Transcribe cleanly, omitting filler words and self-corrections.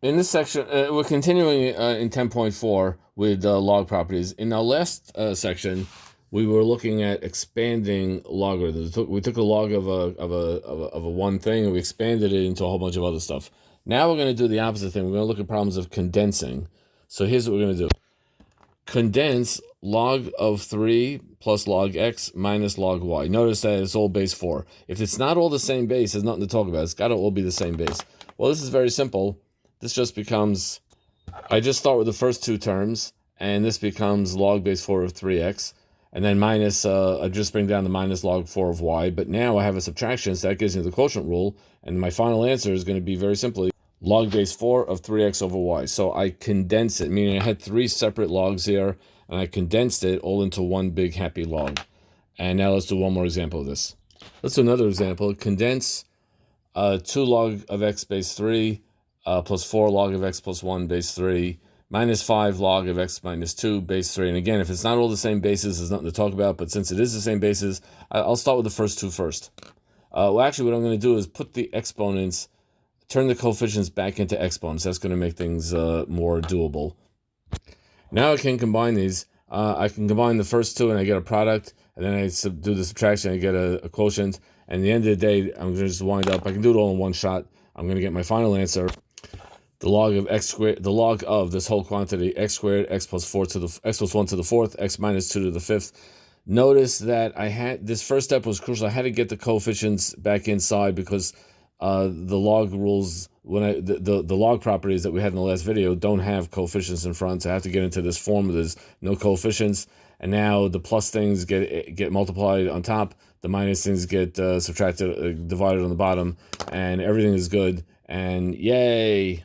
In this section, we're continuing in 10.4 with log properties. In our last section, we were looking at expanding logarithms. We took a log of a one thing and we expanded it into a whole bunch of other stuff. Now we're going to do the opposite thing. We're going to look at problems of condensing. So here's what we're going to do. Condense log of 3 plus log x minus log y. Notice that it's all base 4. If it's not all the same base, there's nothing to talk about. It's got to all be the same base. Well, this is very simple. This just becomes, I just start with the first two terms, and this becomes log base 4 of 3x, and then minus, I just bring down the minus log 4 of y, but now I have a subtraction, so that gives me the quotient rule, and my final answer is going to be very simply log base 4 of 3x over y. So I condense it, meaning I had three separate logs here, and I condensed it all into one big happy log. And now let's do one more example of this. Let's do another example. Condense 2 log of x base 3 plus 4 log of x plus 1 base 3 minus 5 log of x minus 2 base 3. And again, if it's not all the same bases, there's nothing to talk about. But since it is the same bases, I'll start with the first two first. Well, actually, what I'm going to do is put the exponents, turn the coefficients back into exponents. That's going to make things more doable. Now I can combine these. I can combine the first two and I get a product, and then I do the subtraction and I get a quotient. And at the end of the day, I'm going to just wind up. I can do it all in one shot. I'm going to get my final answer. The log of x squared, the log of this whole quantity, x squared, x plus 4 to the x plus 1 to the fourth, x minus 2 to the fifth. Notice that I had, this first step was crucial. I had to get the coefficients back inside because the log rules, when the log properties that we had in the last video don't have coefficients in front, so I have to get into this form where there's no coefficients, and now the plus things get multiplied on top, the minus things get subtracted, divided on the bottom, and everything is good, and yay!